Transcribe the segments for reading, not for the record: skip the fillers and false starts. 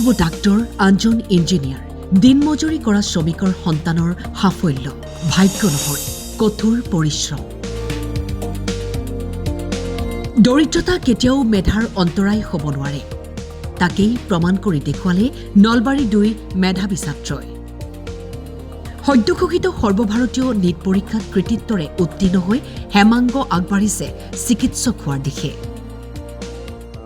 হ'ব ডাক্তৰ, আনজন ইঞ্জিনিয়াৰ। দিনমজুৰি কৰা শ্ৰমিকৰ সন্তানৰ সাফল্য ভাগ্য নহয়, কঠোৰ পৰিশ্ৰম। দৰিদ্ৰতা কেতিয়াও মেধাৰ অন্তৰায় হ'ব নোৱাৰে। তাকেই প্ৰমাণ কৰি দেখুৱালে নলবাৰী 2 মেধাৱী ছাত্ৰই। সদ্যঘোষিত সৰ্বভাৰতীয় নীট পৰীক্ষাত কৃতিত্বৰে উত্তীৰ্ণ হৈ হেমাংগ আগবাঢ়িছে চিকিৎসক হোৱাৰ দিশে।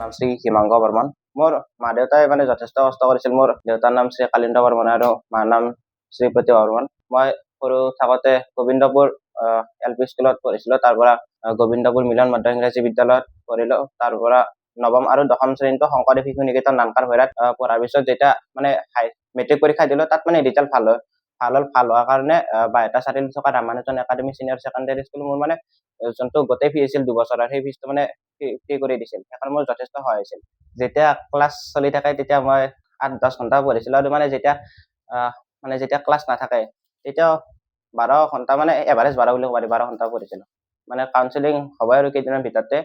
নাম শ্ৰী হিমাংগ বৰ্মন। মোৰ মা দেউতাই যথেষ্ট কষ্ট কৰিছিল। মোৰ দেউতাৰ নাম শ্ৰী কালিন্দ বৰ্মন আৰু মাৰ নাম শ্ৰী প্ৰতিভা বৰ্মন। মই সৰু থাকোতে গোবিন্দপুৰ LP স্কুলত পঢ়িছিলোঁ। তাৰ পৰা গোবিন্দপুৰ মিলন মধ্য ইংৰাজী বিদ্যালয়ত পঢ়িলোঁ। তাৰ পৰা নৱম আৰু দশম শ্ৰেণীটো শংকৰদেৱ শিশু নিকেতন নামকাৰ ভৈৰাত পঢ়াৰ পিছত যেতিয়া মেট্ৰিক পৰীক্ষা দিলোঁ, তাত ৰিজাল্ট ভাল হোৱাৰ কাৰণে বাইহাটা চাৰিআলি থকা Ramanujan academy senior secondary school মোৰ যোনটো গোটেই ফি আছিল 2 বছৰৰ, সেই ফিজটো ফ্ৰী কৰি দিছিল। সেইকাৰণে মোৰ যথেষ্ট সহায় হৈছিল। যেতিয়া ক্লাছ চলি থাকে তেতিয়া মই 8-10 ঘণ্টা পঢ়িছিলোঁ আৰু যেতিয়া ক্লাছ নাথাকে তেতিয়া 12 ঘণ্টা এভাৰেজ 12 বুলি ক'ব পাৰি, 12 ঘণ্টা পঢ়িছিলোঁ। কাউন্সেলিং হ'ব আৰু কেইদিনৰ ভিতৰতে।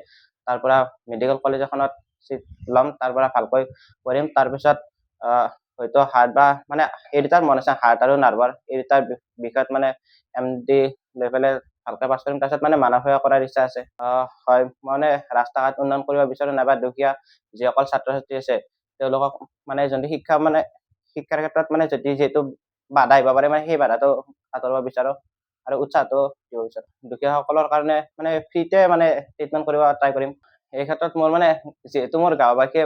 তাৰ পৰা মেডিকেল কলেজ এখনত চিট ল'ম, তাৰ পৰা ভালকৈ পঢ়িম। তাৰপিছত হয়তো হাৰ্ট বা এই দুটাৰ মন আছে, হাৰ্ট আৰু নাৰ্ভাৰ এই দুটাৰ বিষয়ত MD লৈ পেলাই ভালকৈ পাছ কৰিম। তাৰপিছত মানৱ সেৱা কৰাৰ ইচ্ছা আছে। হয়, মই ৰাস্তা ঘাট উন্নয়ন কৰিব বিচাৰোঁ, নাইবা দুখীয়া যিসকল ছাত্ৰ ছাত্ৰী আছে তেওঁলোকক যোনটো শিক্ষাৰ ক্ষেত্ৰত যদি যিহেতু বাধা আহিব পাৰে, সেই বাধাটো আঁতৰাব বিচাৰোঁ আৰু উৎসাহটো দিব বিচাৰোঁ। দুখীয়াসকলৰ কাৰণে ফ্ৰীতে ট্ৰিটমেণ্ট কৰিব ট্ৰাই কৰিম। এই ক্ষেত্ৰত মোৰ যিহেতু মোৰ গাঁওবাসীয়ে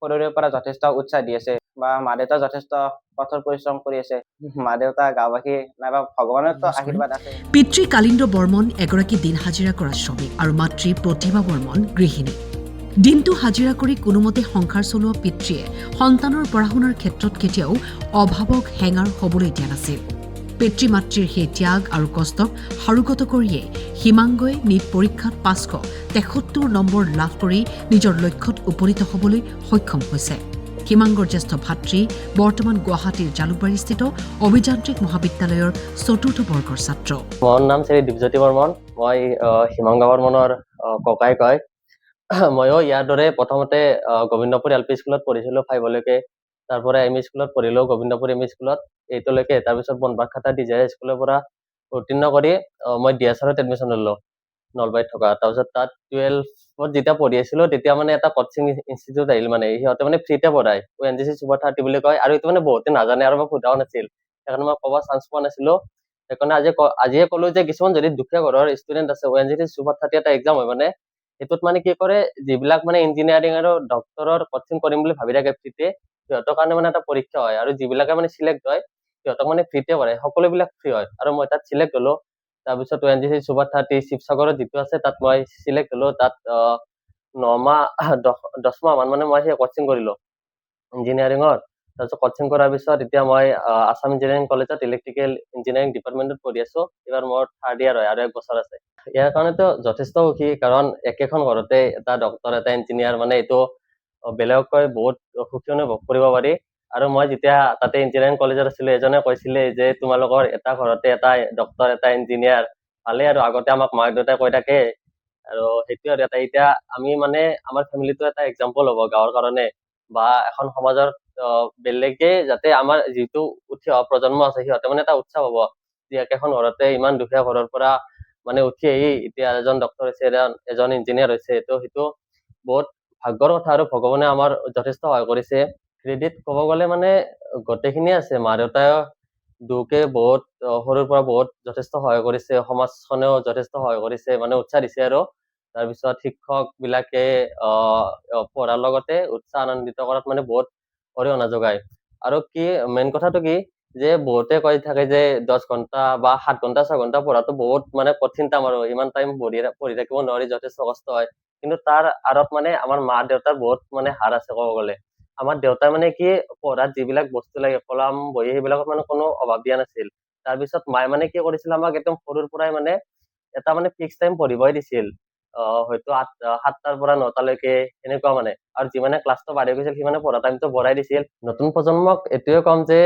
সৰুৰে পৰা যথেষ্ট উৎসাহ দি আছে বা মা দেউতা যথেষ্ট কঠোৰ পৰিশ্ৰম কৰি আছে, মা দেউতা গাঁওবাসী নাইবা ভগৱানৰতো আশীৰ্বাদ আছে। পিতৃ কালিন্দ বৰ্মন এগৰাকী দিন হাজিৰা কৰা শ্ৰমিক আৰু মাতৃ প্ৰতিভা বৰ্মন গৃহিণী। দিনটো হাজিৰা কৰি কোনোমতে সংসাৰ চলোৱা পিতৃয়ে সন্তানৰ পঢ়া শুনাৰ ক্ষেত্ৰত কেতিয়াও অভাৱক হেঙাৰ হ'বলৈ দিয়া নাছিল। পিতৃ মাতৃৰ সেই ত্যাগ আৰু কষ্টক সাৰোগত কৰিয়ে হিমাংগই নীট পৰীক্ষাত 573 নম্বৰ লাভ কৰি নিজৰ লক্ষ্যত উপনীত হ'বলৈ সক্ষম হৈছে। হিমাংগৰ জ্যেষ্ঠ ভাতৃ বৰ্তমান গুৱাহাটীৰ জালুকবাৰীস্থিত অভিযান্ত্ৰিক মহাবিদ্যালয়ৰ 4ৰ্থ বৰ্গৰ ছাত্ৰ। মোৰ নাম শ্ৰী দীপজ্যোতি বৰ্মন। মই হিমাংগ বৰ্মনৰ ককাই কয়। ময়ো ইয়াৰ দৰে প্ৰথমতে গোবিন্দপুৰ LP স্কুলত পঢ়িছিলোঁ 5লৈকে। তাৰ পৰা ME স্কুলত পঢ়িলোঁ গোবিন্দপুৰ ME স্কুলত 8লৈকে। তাৰপিছত বনবাসখাতা DJI স্কুলৰ পৰা উত্তীৰ্ণ কৰি মই DSRত এডমিশ্যন ল'লোঁ নলবাৰীত থকা। তাৰপিছত তাত 12ত যেতিয়া পঢ়ি আছিলোঁ তেতিয়া এটা কোচিং ইনষ্টিটিউট আহিল। সিহঁতে ফ্ৰীতে পঢ়ায়, ONGC Super 30 বুলি কয়। আৰু এইটো বহুতে নাজানে আৰু মই সোধাও নাছিল, সেইকাৰণে মই ক'ব চান্স পোৱা নাছিলোঁ। সেইকাৰণে আজিয়ে ক'লো যে কিছুমান যদি দুখীয়া ঘৰৰ ষ্টুডেণ্ট আছে, ONGC Super 30 এটা এক্সাম হয়, সেইটোত কি কৰে, যিবিলাক ইঞ্জিনিয়াৰিং আৰু ডক্টৰৰ কোচিং কৰিম বুলি ভাবি থাকে ফ্ৰীতে, সিহঁতৰ কাৰণে এটা পৰীক্ষা হয় আৰু যিবিলাকে চিলেক্ট হয় সিহঁতক ফ্ৰীতে পঢ়ায়, সকলোবিলাক ফ্ৰী হয়। আৰু মই তাত চিলেক্ট হ'লো। তাৰপিছত ONGC Super 30 শিৱসাগৰত যিটো আছে তাত মই চিলেক্ট হ'লো। তাত 9 মাহ 10 মাহ মান মই সেই কোচিং কৰিলোঁ ইঞ্জিনিয়াৰিঙৰ। তাৰপিছত কোচিং কৰাৰ পিছত এতিয়া মই আছাম ইঞ্জিনিয়াৰিং কলেজত ইলেক্ট্ৰিকেল ইঞ্জিনিয়াৰিং ডিপাৰ্টমেণ্টত পঢ়ি আছোঁ। এইবাৰ মোৰ 3rd ইয়াৰ হয় আৰু 1 বছৰ আছে। ইয়াৰ কাৰণেতো যথেষ্ট সুখী, কাৰণ একেখন ঘৰতে এটা ডক্টৰ এটা ইঞ্জিনিয়াৰ এইটো বেলেগকৈ বহুত সুখী অনুভৱ কৰিব পাৰি। আৰু মই যেতিয়া তাতে ইঞ্জিনিয়াৰিং কলেজত আছিলোঁ, এজনে কৈছিলে যে তোমালোকৰ এটা ঘৰতে এটা ডক্টৰ এটা ইঞ্জিনিয়াৰ, ভালেই। আৰু আগতে আমাক মা দেউতাই কৈ থাকে। আৰু সেইটোৱে আৰু এতিয়া আমি আমাৰ ফেমিলিটো এটা এক্সাম্পল হ'ব গাঁৱৰ কাৰণে, বা এখন সমাজৰ বেলেগে যাতে আমাৰ যিটো উঠি অহা প্ৰজন্ম আছে সিহঁতে এটা উৎসাহ হ'ব যে একেখন ঘৰতে ইমান দুখীয়া ঘৰৰ পৰা উঠি আহি এতিয়া এজন ডক্টৰ হৈছে, এজন ইঞ্জিনিয়াৰ হৈছে। সেইটো বহুত ভাগ্যৰ কথা আৰু ভগৱানে আমাৰ যথেষ্ট সহায় কৰিছে। ক্ৰেডিট ক'ব গ'লে গোটেইখিনিয়ে আছে। মা দেউতাই দুকে বহুত সৰুৰ পৰা বহুত যথেষ্ট সহায় কৰিছে, সমাজখনেও যথেষ্ট সহায় কৰিছে, উৎসাহ দিছে। আৰু তাৰপিছত শিক্ষক বিলাকে পঢ়াৰ লগতে উৎসাহ আনন্দিত কৰাত বহুত অৰিহণা যোগায়। আৰু মেইন কথাটো যে বহুতে কৈ থাকে যে 10 ঘণ্টা বা 7 ঘণ্টা 6 ঘণ্টা পঢ়াটো বহুত কঠিন কাম, আৰু ইমান টাইম পঢ়ি থাকিব নোৱাৰি, যথেষ্ট কষ্ট হয়। কিন্তু তাৰ আঁৰত আমাৰ মা দেউতাৰ বহুত হাত আছে। ক'ব গ'লে আমাৰ দেউতাই পঢ়াত যিবিলাক বস্তু লাগে, কলম বহি, সেইবিলাকত কোনো অভাৱ দিয়া নাছিল। তাৰপিছত মায়ে কি কৰিছিল, আমাক একদম সৰুৰ পৰাই এটা ফিক্স টাইম পঢ়িবই দিছিল। হয়তো 7টাৰ পৰা 9টালৈকে এনেকুৱা আৰু যিমানে ক্লাছটো বাঢ়ি গৈছিল সিমানে পঢ়া টাইমটো বঢ়াই দিছিল। নতুন প্ৰজন্মক এইটোৱে ক'ম যে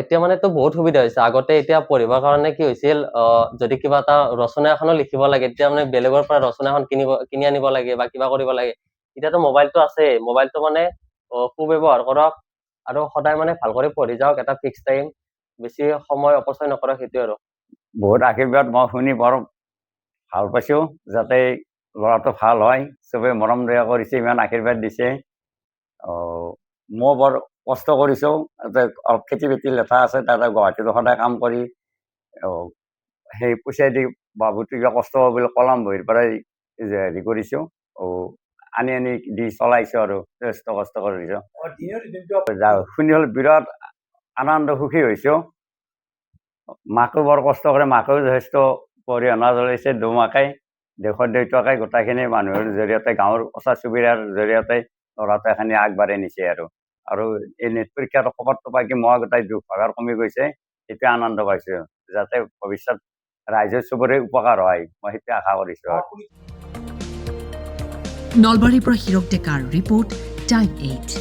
এতিয়া তো বহুত সুবিধা হৈছে। আগতে এতিয়া পঢ়িবৰ কাৰণে কি হৈছিল, যদি কিবা এটা ৰচনা এখনো লিখিব লাগে তেতিয়া বেলেগৰ পৰা ৰচনা এখন কিনি আনিব লাগে বা কিবা কৰিব লাগে। এতিয়াতো মোবাইলটো আছে, মোবাইলটো সুব্যৱহাৰ কৰক, আৰু সদায় মানে ভাল কৰি পঢ়ি যাওক, এটা ফিক্স টাইম, বেছি সময় অপচয় নকৰক, সেইটোৱে আৰু। বহুত আশীৰ্বাদ মই শুনি বৰ ভাল পাইছোঁ, যাতে ল'ৰাটো ভাল হয়, চবেই মৰম দয়া কৰিছে, ইমান আশীৰ্বাদ দিছে। মই বৰ কষ্ট কৰিছোঁ, অলপ খেতি বাতি লেঠা আছে, তাতে গুৱাহাটীতো সদায় কাম কৰি সেই পইচা দি বাবুটো কিবা কষ্ট হ'ব বুলি কলম বহীৰ পৰাই হেৰি কৰিছোঁ, আনি দি চলাইছোঁ আৰু যথেষ্ট কষ্ট কৰিছোঁ। শুনি হ'ল বিৰাট আনন্দ সুখী হৈছোঁ। মাকো বৰ কষ্ট কৰে, মাকেও যথেষ্ট অৰিহণা যোগাইছে, দুমাকে দেশৰ দেউতাকে গোটেইখিনি মানুহৰ জৰিয়তে, গাঁৱৰ ওচৰ চুবুৰীয়াৰ জৰিয়তে ল'ৰাটো এখিনি আগবাঢ়ি নিছে আৰু এই নেট পৰীক্ষাৰ খবৰটো পাই কি মই গোটেই দুখ ভাগৰ কমি গৈছে, সেইটোৱে আনন্দ পাইছোঁ, যাতে ভৱিষ্যত ৰাইজৰ চবৰে উপকাৰ হয়, মই সেইটোৱে আশা কৰিছোঁ। নলবাৰীৰ পৰা হীৰক ডেকাৰ ৰিপৰ্ট, টাইম 8।